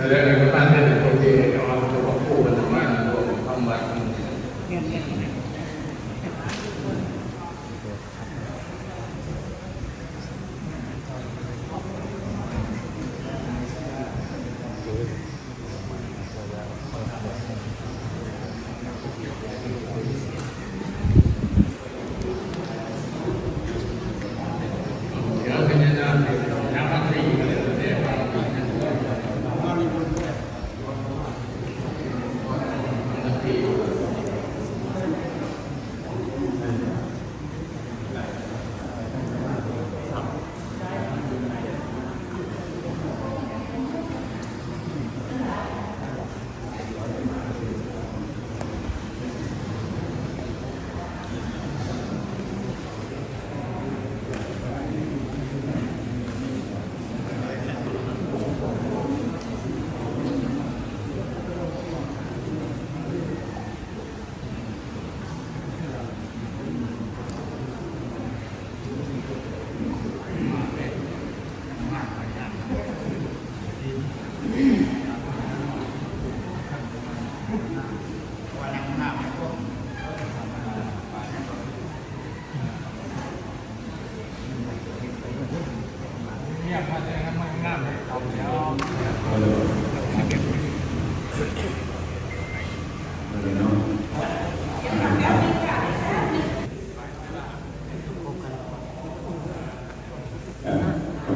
แล้วในบ้านเนี่ยโอเคเอาตัวคู่กันทำงานตัวทำบัตร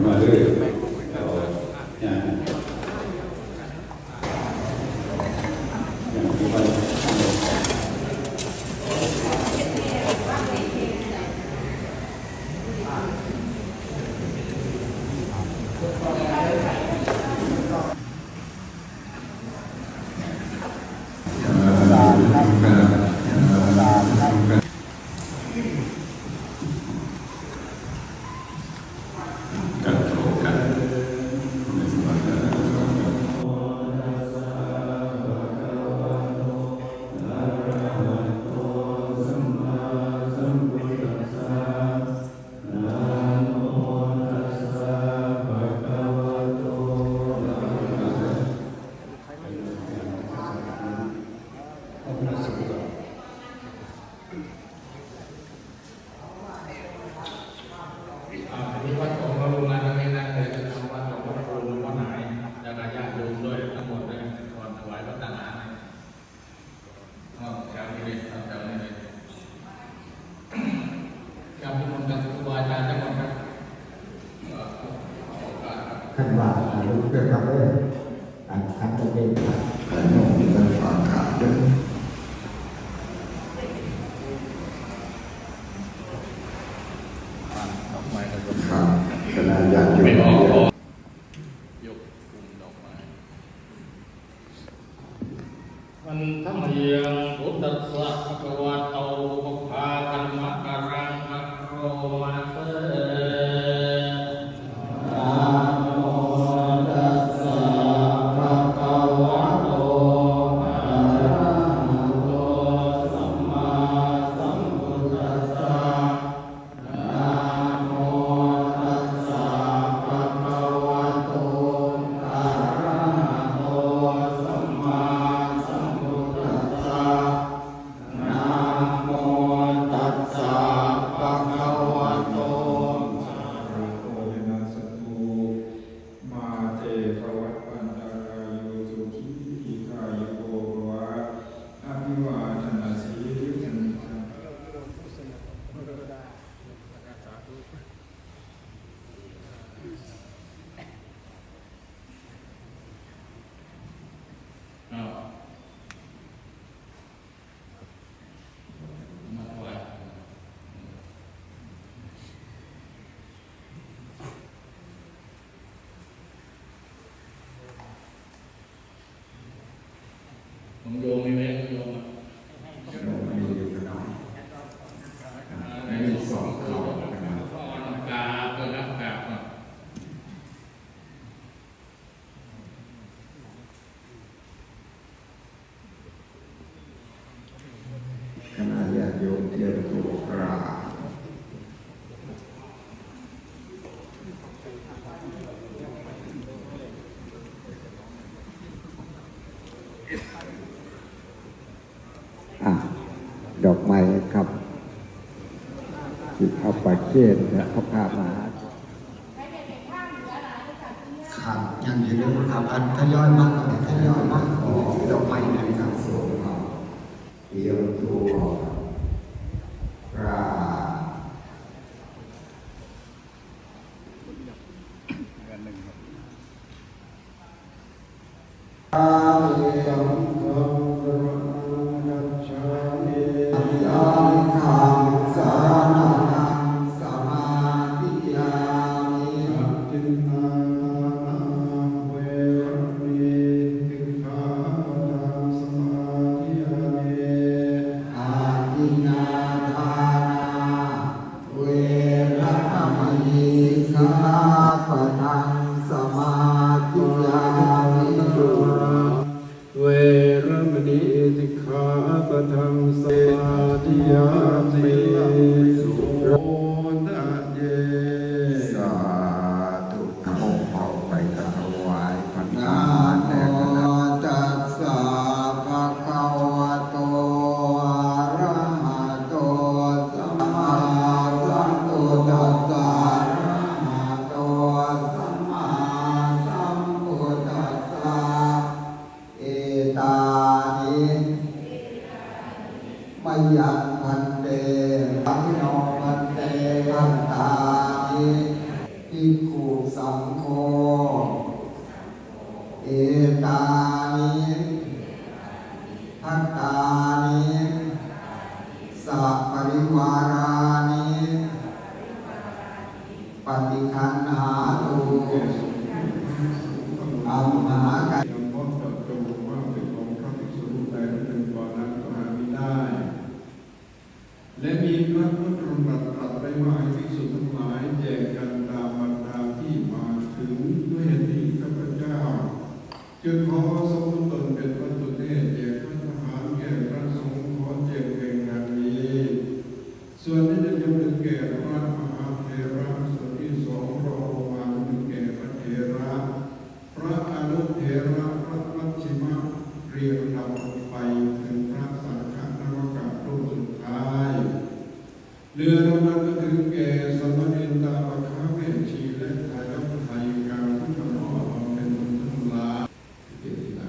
มาเลยเราอย่างที่ว่าท่านว่าลูกเพื่อนครับท่านจะเป็นท่านมองท่านฟังข่าวด้วยครับขณะญาติโยมยกกลุ่มดอกไม้มันธรรมยังพุทธัสสะภะคะวะโตภะคะธัมมะกะรังอะโรมาเตผมโยมมีไหมโยมมีอยู่หน่อยในสองเขากาเปิดรับกาขณะญาติโยมเทียนถูกกราบ ดอกไม้ครับจิตเอาปัจเจกและพระพามาครับยังอยู่เลยครับอันทยอยมากทยอยมากขอดอกไม้ในการส่งครับเตรียมตัวกราบอาเยหังคังสรณังกัจฉามิยามิคังสานานังสมาธิยามิอัตตินาทานาเวรมณีสิกขาปะทังสมาธิยามิอาทินนาทานาเวรมณีสิกขาปะทังสมาธิยามิ เวรมณีสิกขาปะทังสมาธิยามิสุโรทะเย สาธุนะโมขอไปถวายพระนาแด่คณะตัสสะภะคะวะโตอะระหะโตสัมมาสัมพุทธัสสะอะระหะโตสัมมาสัมพุทธัสสะเอตานิมยังพันเตสังโนพันเตพันตานิภิกขุสังโฆเอตานิพันตานิสัพปริวารานิปฏิคันหาตุอัมหากัจ ยังพบกับจงว่าเป็นของพระภิกษุใดเป็นกว่านั้นก็หาไม่ได้ และมีพระพุทธองค์ตรัสไปว่าให้ภิกษุทั้งหลายแจกกันตามบรรดาที่มาถึงด้วยเหตุนี้ข้าพเจ้าจึงขอสมมุติตนเป็นพระตุเทศแจกพระทหารแก่พระสงฆ์ขอแจกแบ่งดังนี้ ส่วนที่จะยกเป็นแก่พระมหาเถระส่วนที่สองรองลงมาเป็นแก่พระเถระพระอนุเถระพระมัชฌิมะเรียงลำไปถึงพระสังฆนวกะรูปสุดท้ายเรือลำนั้นก็ถึงแก่สมณเณรตาปะคะเวชชีและทายาทไทยการทุกข์นอบเป็นทั้งหลายเจตินา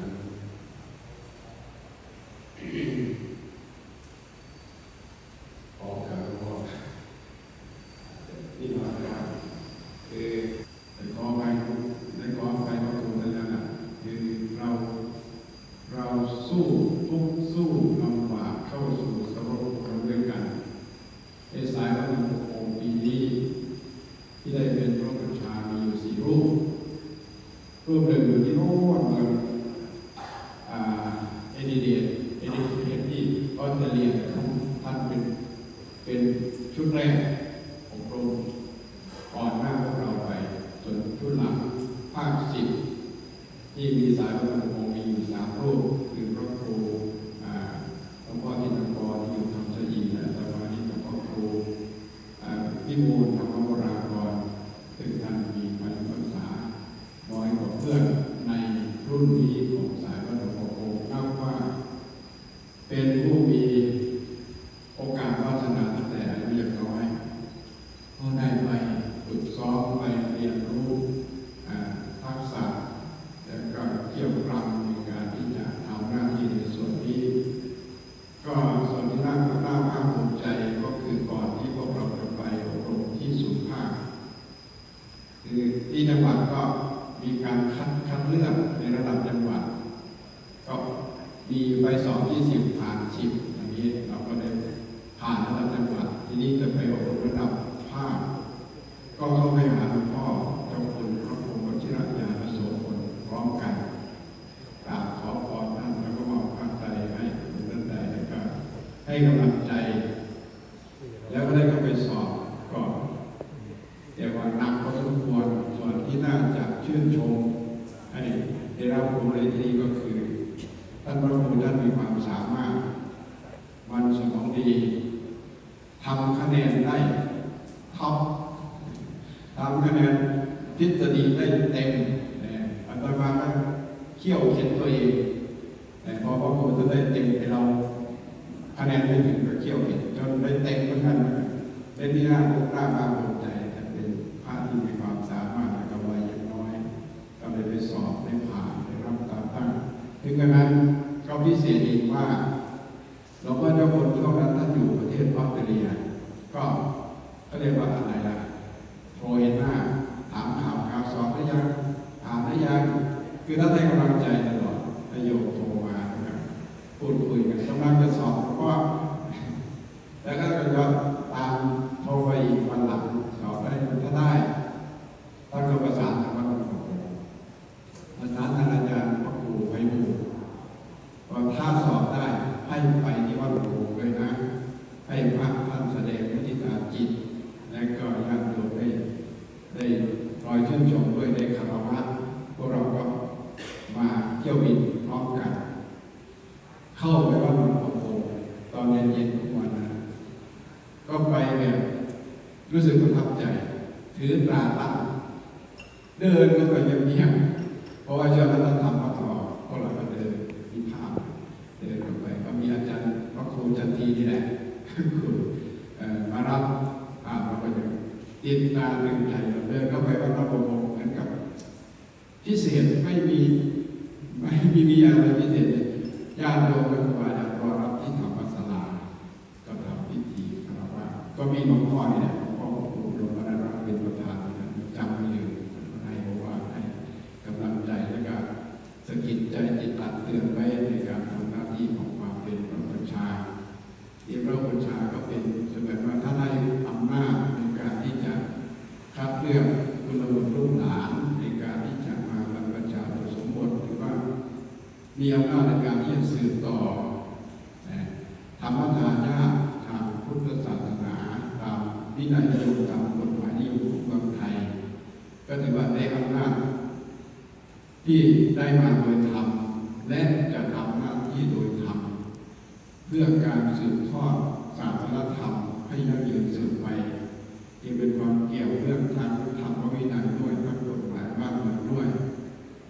ออกจากหลวงพ่อที่มาครับคือในกองไฟประตูนั้นนะคือเราสู้ทุกข์สู้ลำบากเข้าสู่สรบกันด้วยกันในสายวันองค์ปีนี้ที่ได้เป็นพระประชามีอยู่4 รูปหนึ่งอยู่ที่โน่นเมืองเอดิเดตที่ออสเตรเลียท่านเป็นชุดแรกของกรมก่อนหน้าพวกเราไปจนชุดหลังภาค10ที่มีสายวันองค์มีอยู่3 รูปคือพระครูหลวงพ่อที่นครที่อยู่ธรรมชยีและสมาธิกับพระครูพิบูลธรรมวรากรซึ่งท่านมีพรรษาน้อยกว่าเพื่อนในรุ่นนี้ของสายวัดหลวงพ่อโคนับว่าเป็นผู้มีโอกาสวาสนาตั้งแต่อายุยังน้อยก็ได้ไปฝึกซ้อมไปเรียนรู้ทักษะและก็เกี่ยวกับในการที่จะทำหน้าที่ในส่วนนี้ก็ส่วนที่น่าภาคภูมิใจก็คือก่อนที่พวกเราจะไปอบรมที่สุภาคคือที่จังหวัดก็มีการคัดเลือกในระดับจังหวัดก็มีไปสอบ20ผ่าน10อย่างนี้เราก็ได้ผ่านระดับจังหวัดทีนี้จะไปอบรมระดับภาคก็เข้าไปหาหลวงพ่อเจ้าคุณพระพรหมวชิรญาณโสพลพร้อมกันกราบขอพรท่านแล้วก็มอบพระใจให้ท่านใดแล้วก็ให้กำลังใจแล้วก็ได้เข้าไปสอบก็แต่ว่าหนักพอสมควรส่วนที่น่าจะชื่นชมให้ได้รับรู้ในที่ก็คือท่านพระครูท่านมีความสามารถมันสมองดีทำคะแนนได้ท็อปทำคะแนนทฤษฎีได้เต็มอัตมาก็เขี่ยวเข็นตัวเองแต่พอพระครูจะได้เต็มให้เรา คะแนนไม่ถึงก็เขี่ยวเห็นจนได้เต็มเหมือนกันเป็นที่น่าภาคภูมิใจแต่เป็นพระที่มีความสามารถและกำไรอย่างน้อยก็เลยไปสอบได้ผ่านได้รับการตั้งถึงกระนั้นก็พิเศษอีกว่าหลวงพ่อเจ้าคุณช่วงนั้นท่านอยู่ประเทศออสเตรเลียก็เรียกว่าอะไรล่ะโทรเห็นหน้าถามข่าวสอบได้ยังถามได้ยังคือท่านให้กำลังใจตลอดประโยคโทรมาพูดคุยกันกำลังจะสอบก็แล้วก็ย้อนตามโทรไปอีกวันหลังสอบได้ถ้าได้ท่านก็ประสานกับวัดหลวงปู่ประสานท่านอาจารย์พระครูไพบูลย์ว่าถ้าสอบได้ให้ไปที่วัดหลวงปู่เลยนะให้พระท่านแสดงวิธีการจิตและก็ญาติโยมได้รอยชื่นชมด้วยได้คารวะพวกเราก็มาเที่ยวบินพร้อมกันเข้าไปวัดหลวงปู่ตอนเย็นๆทุกวันนะก็ไปแบบรู้สึกประทับใจถือตราตั้งเดินก็ไปเงียบๆเพราะว่าเจ้าหน้าที่ทำมาต่อพวกเราก็เดินมีภาพเดินไปก็มีอาจารย์พระครูจันทีนี่แหละมารับภาพเราก็จะติดตาตึงใจเดินเข้าไปวัดหลวงปู่เหมือนกับพิเศษไม่มีอะไรพิเศษญาติโยมก็มาจากรอรับที่ธรรมศาลาก็ทำพิธีคารวะก็มีหลวงพ่อนี่แหละหลวงพ่อครูหลวงพ่อนารักษ์เป็นประธานจำไม่ลืมให้บอกว่าให้กำลังใจและก็สกิดใจจิตตัดเตือนไว้ในการทำหน้าที่ของความเป็นพระบัญชาที่พระบัญชาก็เป็นเสมือนว่าถ้าได้อำนาจในการที่จะคัดเลือกคุณบุตรลูกหลานในการที่จะมาบรรพชาสมบทหรือว่ามีอำนาจในการที่จะสืบต่อธรรมทายาททางพุทธศาสนาตามวินัยนิยมตามกฎหมายนิยมของเมืองไทยก็ถือว่าได้อำนาจที่ได้มาโดยธรรมและจะทำหน้าที่โดยธรรมเพื่อการสืบทอดศาสนธรรมให้ยั่งยืนสืบไปที่เป็นความเกี่ยวเรื่องทางธรรมวินัยด้วยทางกฎหมายบ้านเมืองด้วย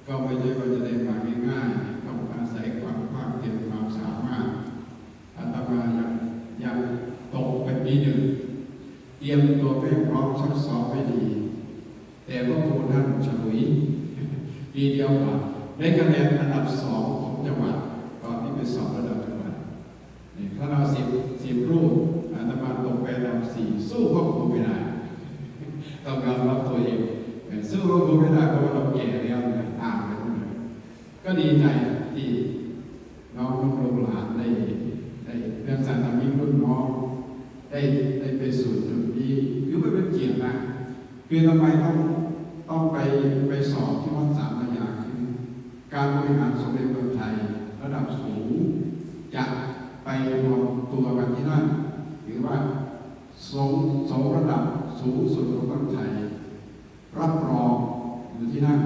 ก็ไม่ใช่ว่าจะได้มาง่ายๆต้องอาศัยความภาคเพียรความสามารถอาตมายังตกไปปีหนึ่งเตรียมตัวไปพร้อมซักซ้อมไปดีแต่ว่าครูท่านฉลุยปีเดียวกว่าได้คะแนนอันดับ2ของจังหวัดตอนที่ไปสอบระดับจังหวัดถ้าเรา10รูปอาตมาตกไปอันดับ4สู้พวกครูไม่ได้ต้องยอมรับตัวเองสู้พวกครูไม่ได้เพราะว่าเราแก่แล้วต่างกันก็ดีใจที่น้องลูกหลานได้เรื่องสันตมิตรรุ่นน้องได้ไปสู่จุดนี้คือไม่เป็นเกียรตินะคือทำไมต้องไปสอบที่วัดสามพระยาคือการบริหารสมเด็จพระไทยระดับสูงจะไปรวมตัวกันที่นั่นหรือว่าสงระดับสูงสุดของประเทศไทยรับรองอยู่ที่นั่น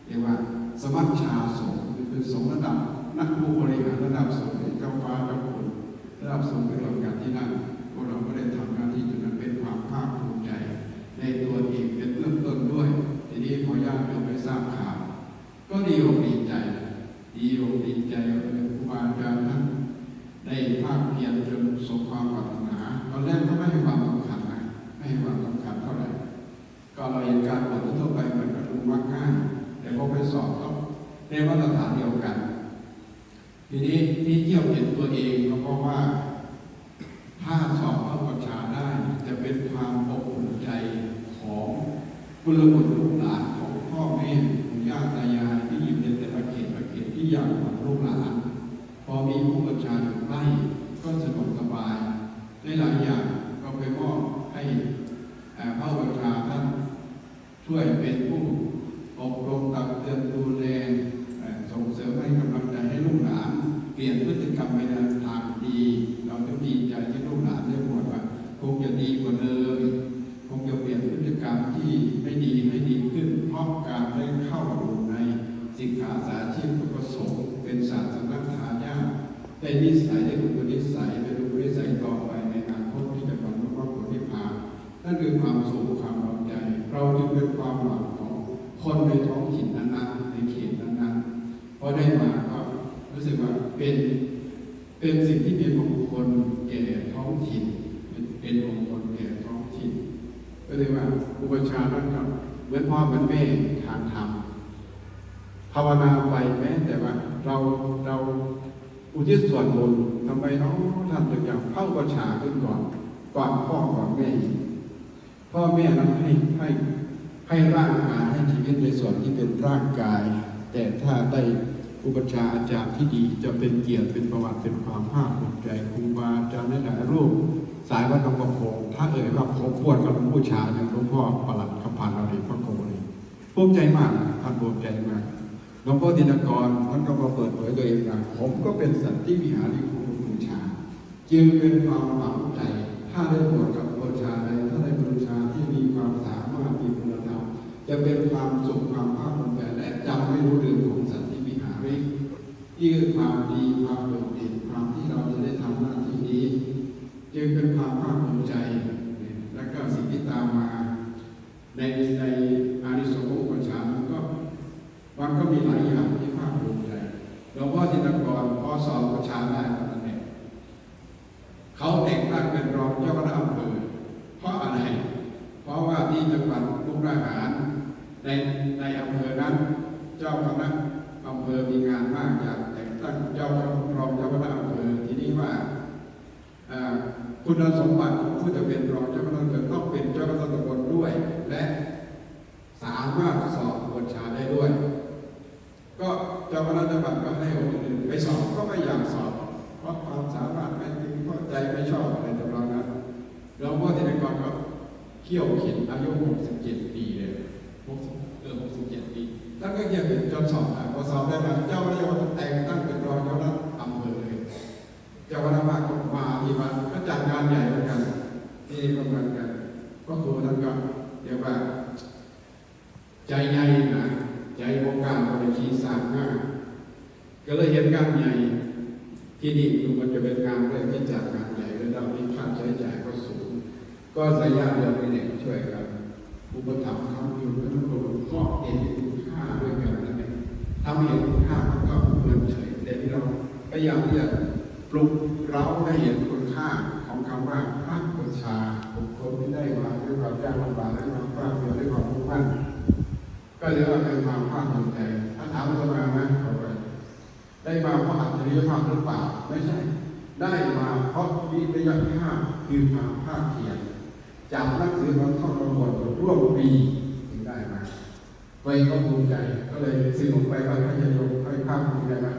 เรียกว่าสมัชชาสงฆ์คือสงฆ์ระดับนักผู้บริหารระดับสงฆ์เจ้าฟ้าเจ้าคุณระดับสงฆ์เป็นรองกันที่นั่นพวกเราก็ได้ทำหน้าที่จุดนั้นเป็นความภาคภูมิใจในตัวเองเป็นเริ่มต้นด้วยทีนี้พอญาติโยมไปทราบข่าวก็ดีอกดีใจครูบาอาจารย์ท่านได้ภาคเพียรจนสมความปรารถนาตอนแรกก็ไม่ให้ความสำคัญนะไม่ให้ความสำคัญเท่าไหร่ก็เราเห็นการบวชทั่วไปเหมือนกับลุงมักง่ายแต่พอไปสอบก็ได้มาตรฐานเดียวกันทีนี้ที่เที่ยวเห็นตัวเองก็เพราะว่าถ้าสอบพระบัญชาได้จะเป็นความอบอุ่นใจของกุลบุตรลูกหลานของพ่อแม่ของญาติตายายที่อยู่ในแต่ละเขตที่อยากของลูกหลานพอมีผู้บัญชาอยู่ใกล้ก็สะดวกสบายได้หลายอย่างก็ไปมอบให้พระบัญชาท่านช่วยเป็นผู้อบรมตักเตือนดูแลส่งเสริมให้กำลังใจให้ลูกหลานเปลี่ยนพฤติกรรมไปในทางดีเราจะดีใจที่ลูกหลานได้บวชว่าคงจะดีกว่าเดิมคงจะเปลี่ยนพฤติกรรมที่ไม่ดีให้ดีขึ้นเพราะการได้เข้าอยู่ในสิกขาสาชีพประสงค์เป็นศาสนทายาทได้นิสัยได้อุปนิสัยได้อุปนิสัยต่อไปในอนาคตที่จะบรรลุมรรคผลนิพพานนั่นคือความสุขความหวังใจเราจึงเป็นความหวังของคนในท้องถิ่นนั้นๆในเขตนั้นๆพอได้มาก็รู้สึกว่าเป็น เป็นสิ่งที่เป็นมงคลแก่ท้องถิ่นเป็นมงคลแก่ท้องถิ่นก็เลยว่าอุปชาท่านก็เหมือนพ่อเหมือนแม่ทางธรรมภาวนาไปแม้แต่ว่าเราอุทิศส่วนบุญทำไมน้องท่านถึงอยากเข้าอุปชาขึ้นก่อนพ่อก่อนแม่พ่อแม่นั้นให้ร่างกายให้ชีวิตในส่วนที่เป็นร่างกายแต่ถ้าได้อุปชาอาจารย์ที่ดีจะเป็นเกียรติเป็นประวัติเป็นความภาคภูมิใจครูบาอาจารย์ในหลายรูปสายวัดหลวงพ่อคงถ้าว่าผมปวดกับหลวงพ่อชาอย่างหลวงพ่อประหลัดคำพันธ์เราเด็กพระโกเลยภูมิใจมากท่านภูมิใจมากหลวงพ่อธินกรท่านก็มาเปิดเผยตัวเองว่าผมก็เป็นสัตว์ที่วิหาริคุบูชาจึงเป็นความฝังใจถ้าได้บวชกับบูชาใดถ้าได้บูชาที่มีความสามารถมีคุณธรรมจะเป็นความสุขความภาคภูมิใจและจำไม่รู้เรื่องของสัตว์ที่วิหาริกที่คือความดีความโดดเด่นความที่เราจะได้ทำหน้าที่นี้จึงเป็นความภาคภูมิใจและก็สิ่งที่ตามมาในอานิสงส์ของบูชามันก็มีหลายอย่างที่ภาคภูมิใจหลวงพ่อธินกรพอสอบบูชาได้ตอนนั้นเขาแต่งตั้งเป็นรองเจ้าคณะอำเภอเพราะอะไรเพราะว่าที่จังหวัดมุกดาหารในอำเภอนั้นเจ้าคณะอำเภอมีงานมากอยากแต่งตั้งเจ้ารองเจ้าคณะอำเภอทีนี้ว่าคุณสมบัติของผู้จะเป็นรองเจ้าคณะอำเภอต้องเป็นเจ้าคณะตำบลด้วยและสามารถสอบบูชาได้ด้วยก็เจ้าคณะจังหวัดก็ให้องค์อื่นไปสอบก็ไม่อยากสอบเพราะความสามารถไม่ถึงเพราะใจไม่ชอบอะไรต่างๆนั้นหลวงพ่อธินกรก็เขี่ยวเข็นอายุ67 ปีเลย67 ปีท่านก็เขี่ยวเข็นจนสอบได้พอสอบได้มาเจ้าคณะจังหวัดแต่งตั้งเป็นรองเจ้าคณะอำเภอเลยเจ้าคณะมาที่วัดก็จัดงานใหญ่เหมือนกันที่นี่ก็เหมือนกันก็ครูท่านก็เรียกว่าใจใหญ่นะใจวงการบริชีสร้างงานก็เลยเห็นงานใหญ่ที่นี่มันจะเป็นงานแรกที่จัดงานใหญ่และเราที่ค่าใช้จ่ายก็สูงก็สายญาติโยมนี่ช่วยกันอุปถัมภ์คำอยู่กับทุกคนเพราะเห็นคุณค่าด้วยกันนั่นเองทำเห็นคุณค่ามันก็เงินเฉยแต่ที่เราพยายามที่จะปลุกเราให้เห็นคุณค่าของคำว่าพระบูชาบุคคลที่ได้มาด้วยความยากลำบากด้วยความกล้าเพียรด้วยความมุ่งมั่นก็เรียกว่าเป็นความภาคภูมิใจถ้าถามเรามาไหมเขาไปได้มาเพราะอัจฉริยภาพหรือเปล่าไม่ใช่ได้มาเพราะวิทยาภาพคือความภาคเพียรจำหนังสือมาท่องประมวลร่วมปีถึงได้มาตัวเองก็ภูมิใจก็เลยสื่อออกไปว่าพระยาโยมค่อยภาคภูมิใจว่า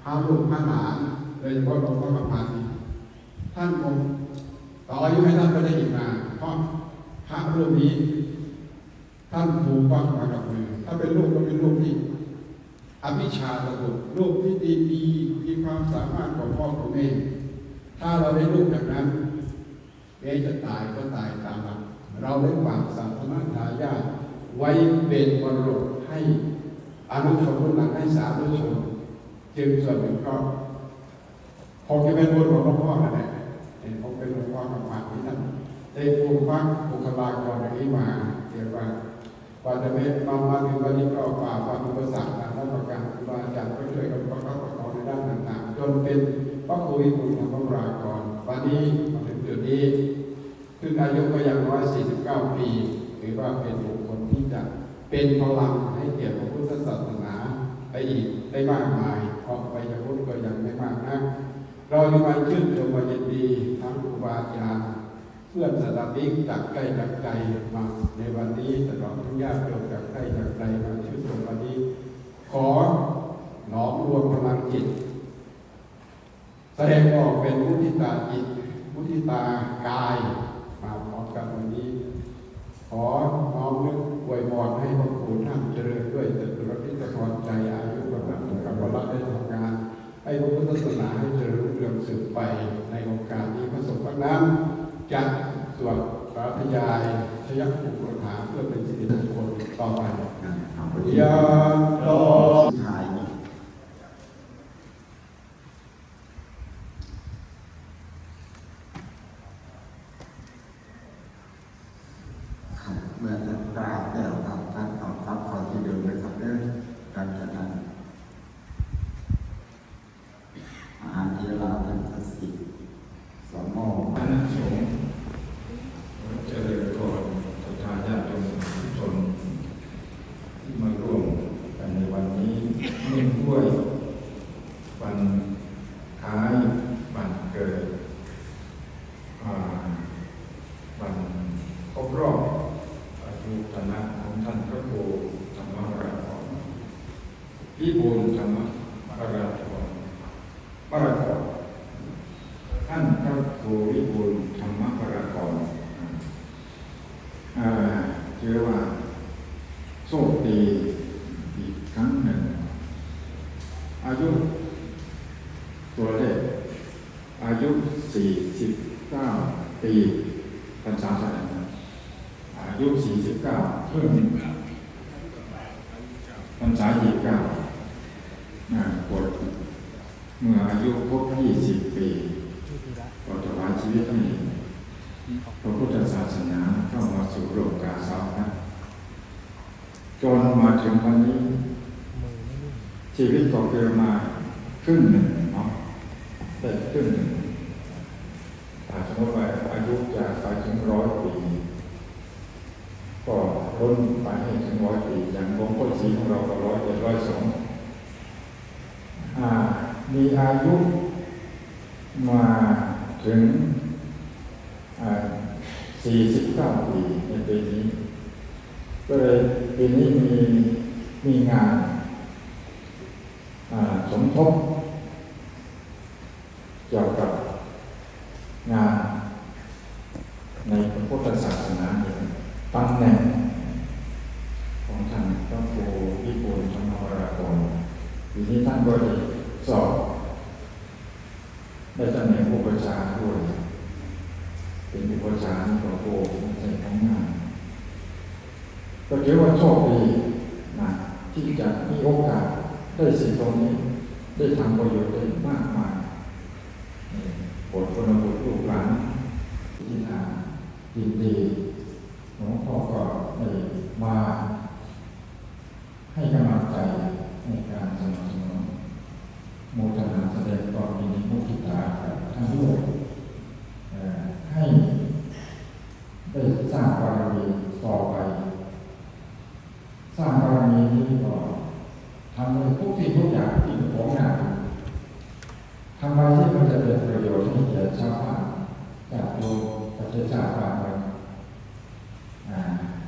พาลูกพาหลานโดยเฉพาะหลวงพ่อประพันธ์ท่านคงต่ออายุให้ท่านก็ได้อีกนานเพราะพระรูปนี้ท่านผูกฝังมากับมือถ้าเป็นลูกก็เป็นลูกที่อภิชาตบุตรลูกที่ดีมีความสามารถของพ่อของแม่ถ้าเราได้ลูกแบบนั้นแม้จะตายก็ตายตามหลักเราได้ฝากศาสนาทายาทไว้เป็นมรดกให้อนุชนรุ่นหลังให้สาธุชนจึงส่วนหนึ่งก็คงจะเป็นบุญของหลวงพ่อนั่นแหละคงเป็นหลวงพ่อกับฝากที่นั่นได้ปลูกฝังบุคลากรอย่างนี้มาเรียกว่าจะไม่มาถึงวันนี้ก็ฝ่าฟันอุปสรรคต่างๆประการครูบาอาจารย์ก็ช่วยกันประคับประคองในด้านต่างๆจนเป็นพระครูวิบูลย์ธรรมรากรวันนี้มาถึงจุดนี้ซึ่งอายุก็ยัง149 ปีถือว่าเป็นบุคคลที่จะเป็นพลังให้เกี่ยวกับพุทธศาสนาไปอีกได้มากมายเพราะไปจะพุทธก็ยังไม่มากนักเราจึงมาชื่นชมยินดีทั้งครูบาอาจารย์เพื่อนสถาบิกจากใกล้จากไกลมาในวันนี้ตลอดทั้งญาติโยมจากใกล้จากไกลมาชื่นชมวันนี้ขอน้อมรวมพลังจิตแสดงออกเป็นมุทิตาจิตมุทิตากายมาพร้อมกันวันนี้ขอน้อมนึกอวยพรให้พระครูท่านเจริญด้วยจตุรพิธพรใจอายุกำลังกับวรได้ทำงานให้พระพุทธศาสนาให้เจริญเรืองสืบไปในโอกาสนี้พระสงฆ์พระน้ำจัดสวดปราทยายชยักษ์ปุรถาเพื่อเป็นสิริมงคลต่อไปยาโตหายเมื่อท่านกราบแล้วครับท่านขอที่เดิมเลยครับเรื่องการจัดงานอาหารที่เราเป็น วิบูลย์ธรรมปรากรท่านพระครูวิบูลย์ธรรมปรากรชื่อว่าโชคดีอีกครั้งหนึ่งอายุตัวเลขอายุ49 ปีพรรษาเท่าไหร่นะอายุ49เพิ่มพรรษา29ปวดเมื่ออายุครบ20 ปีก็ถวายชีวิตให้พระพุทธศาสนาเข้ามาสู่โลกาสาวนะจนมาถึงวันนี้ชีวิตก็เกิดมาครึ่งหนึ่งเนาะแต่ครึ่งหนึ่งถ้าสมมติว่าอายุจะไปถึง100 ปีก็ล้นไปให้ถึง100 ปีอย่างหลวงพ่อศรีของเราก็101 102มีอายุมาถึง49 ปีในปีนี้ก็เลยปีนี้มีงานสมทบเกี่ยวกับงานในพระพุทธศาสนาตำแหน่งของท่านพระครูวิบูลย์ธรรมวรากรปีนี้ท่านก็ได้สอบได้ตำแหน่งอุปชฌาย์ด้วยเป็นอุปชฌาย์ของโพธิ์ในของงานก็ถือว่าโชคดีนะที่จะมีโอกาสได้สิ่งตรงนี้ได้ทำประโยชน์ได้มากมายโปรดคนบุตรลูกหลานที่ทานยินดีหลวงพ่อก็ได้มาให้กำลังใจในการสนับสนุนโมทนาแสดงความยินดีมุทิตาทั้งด้วยให้ได้สร้างบารมีต่อไปสร้างบารมีนี้ก็ทำให้ทุกสิ่งทุกอย่างที่ของงานทำไปที่มันจะเป็นประโยชน์ให้แก่ชาวบ้านจากโลกประเทศชาติบ้านเมือง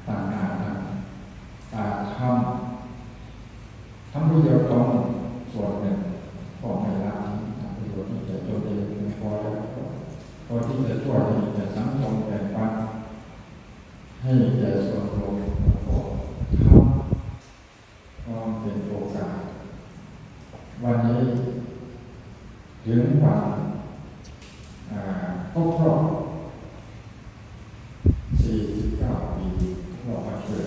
ต่างหน้าต่างทำประโยชน์ตรงส่วนหนึ่งก็ไม่ละทำประโยชน์ให้แก่ตัวเองพอแล้วพอที่จะช่วยให้แก่สังคมแก่บ้านให้แก่ส่วนรวมก็ทำก็เป็นโอกาสวันนี้ถึงวันครบรอบ49 ปีเรามาเกิด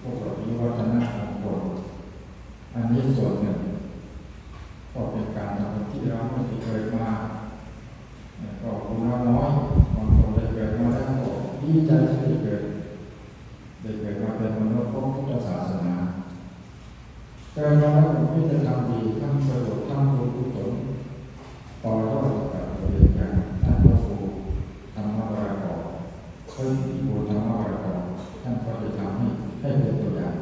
พวกเราวิวัฒนาของคนอันนี้ส่วนหนึ่งก็เป็นการทำที่เราไม่เคยมาก็คุณน้อยบางคนได้เกิดมาแล้วก็ดีใจที่ได้เกิดมาเป็นมนุษย์ของพุทธศาสนาเกิดมาแล้วผมก็จะทำดีทำประโยชน์ทำบุญกุศลต่อยอดกับตัวเองอย่างท่านพระครูธรรมวรากรเคยมีบุญธรรมวรากรท่านก็จะทำให้เป็นตัวอย่าง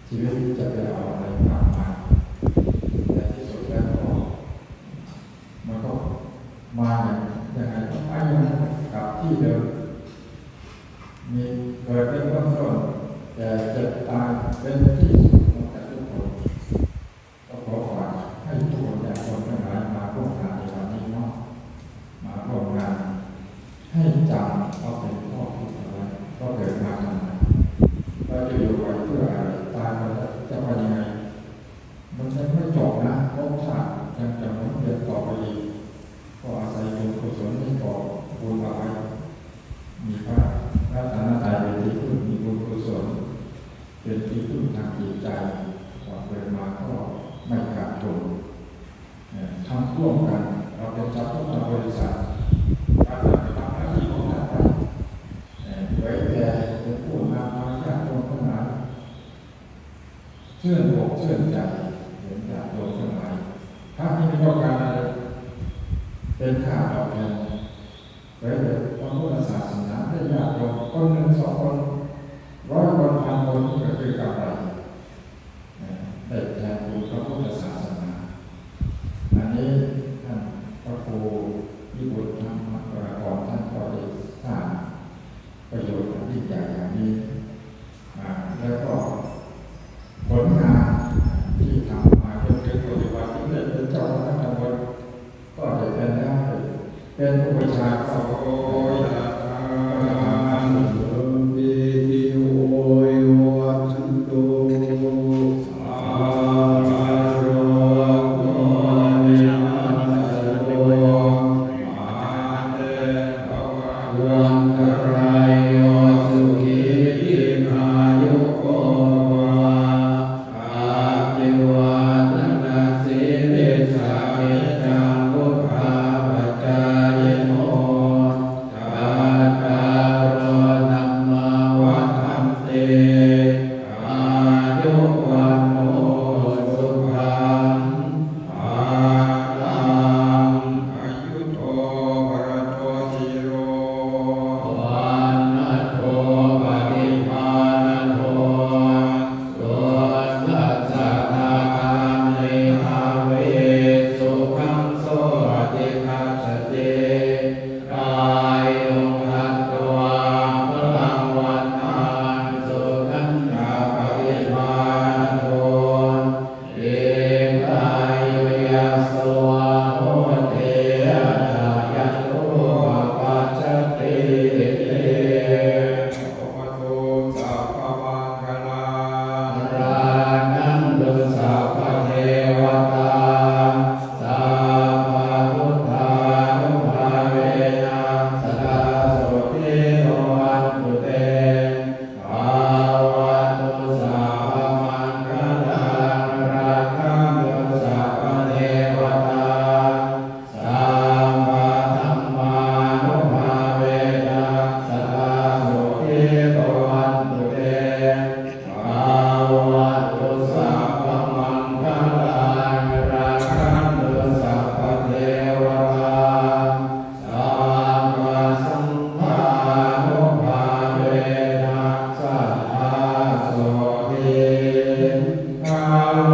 ชีวิตจะไปเอาอะไรมากมายแต่ที่สุดแล้วก็มันก็มาอย่างไรก็ไปอย่างนั้นกับที่เดิมมีเกิดเป็นเบื้องต้นแต่เจ็บตายเป็นที่สุดของแต่ทุกคนก็ขอฝากให้ทุกคนแต่คนทั้งหลายมาร่วมงานในวันนี้เนาะมาร่วมงานให้จำเอาเป็นข้อคิดเอาไว้ก็เกิดมาทำไมเราจะอยู่ไปเพื่ออะไรตายเราจะไปยังไงมันยังไม่จบนะภพชาติยังจะหมุนเวียนต่อไปอีกก็อาศัยบุญกุศลที่ก่อบุญเอาไว้มีพระรัตนตรัยเป็นที่พึ่งมีบุญกุศลเป็นที่พึ่งทางจิตใจก่อนเกิดมาก็ไม่ขาดทุนทำร่วมกันเราเป็นชาวพุทธบริษัทการปฏิบัติหน้าที่ของท่านไปไว้แก่เป็นผู้นำมาญาติโยมทั้งหลายเชื่ออกเชื่อใจเห็นญาติโยมทั้งหลายถ้าไม่มีโอกาสอะไรเป็นค่าตอบแทนไว้เลยพระพุทธศาสนาได้ญาติโยมคนหนึ่ง2 คน100 คน1,000 คนก็คือกำไรได้แทนบุญพระพุทธศาสนาอันนี้ท่านพระครูวิบูลย์ธรรมวรากรท่านก็ได้สร้างประโยชน์ที่ใหญ่อย่างนี้แล้วก็ผลงาน อา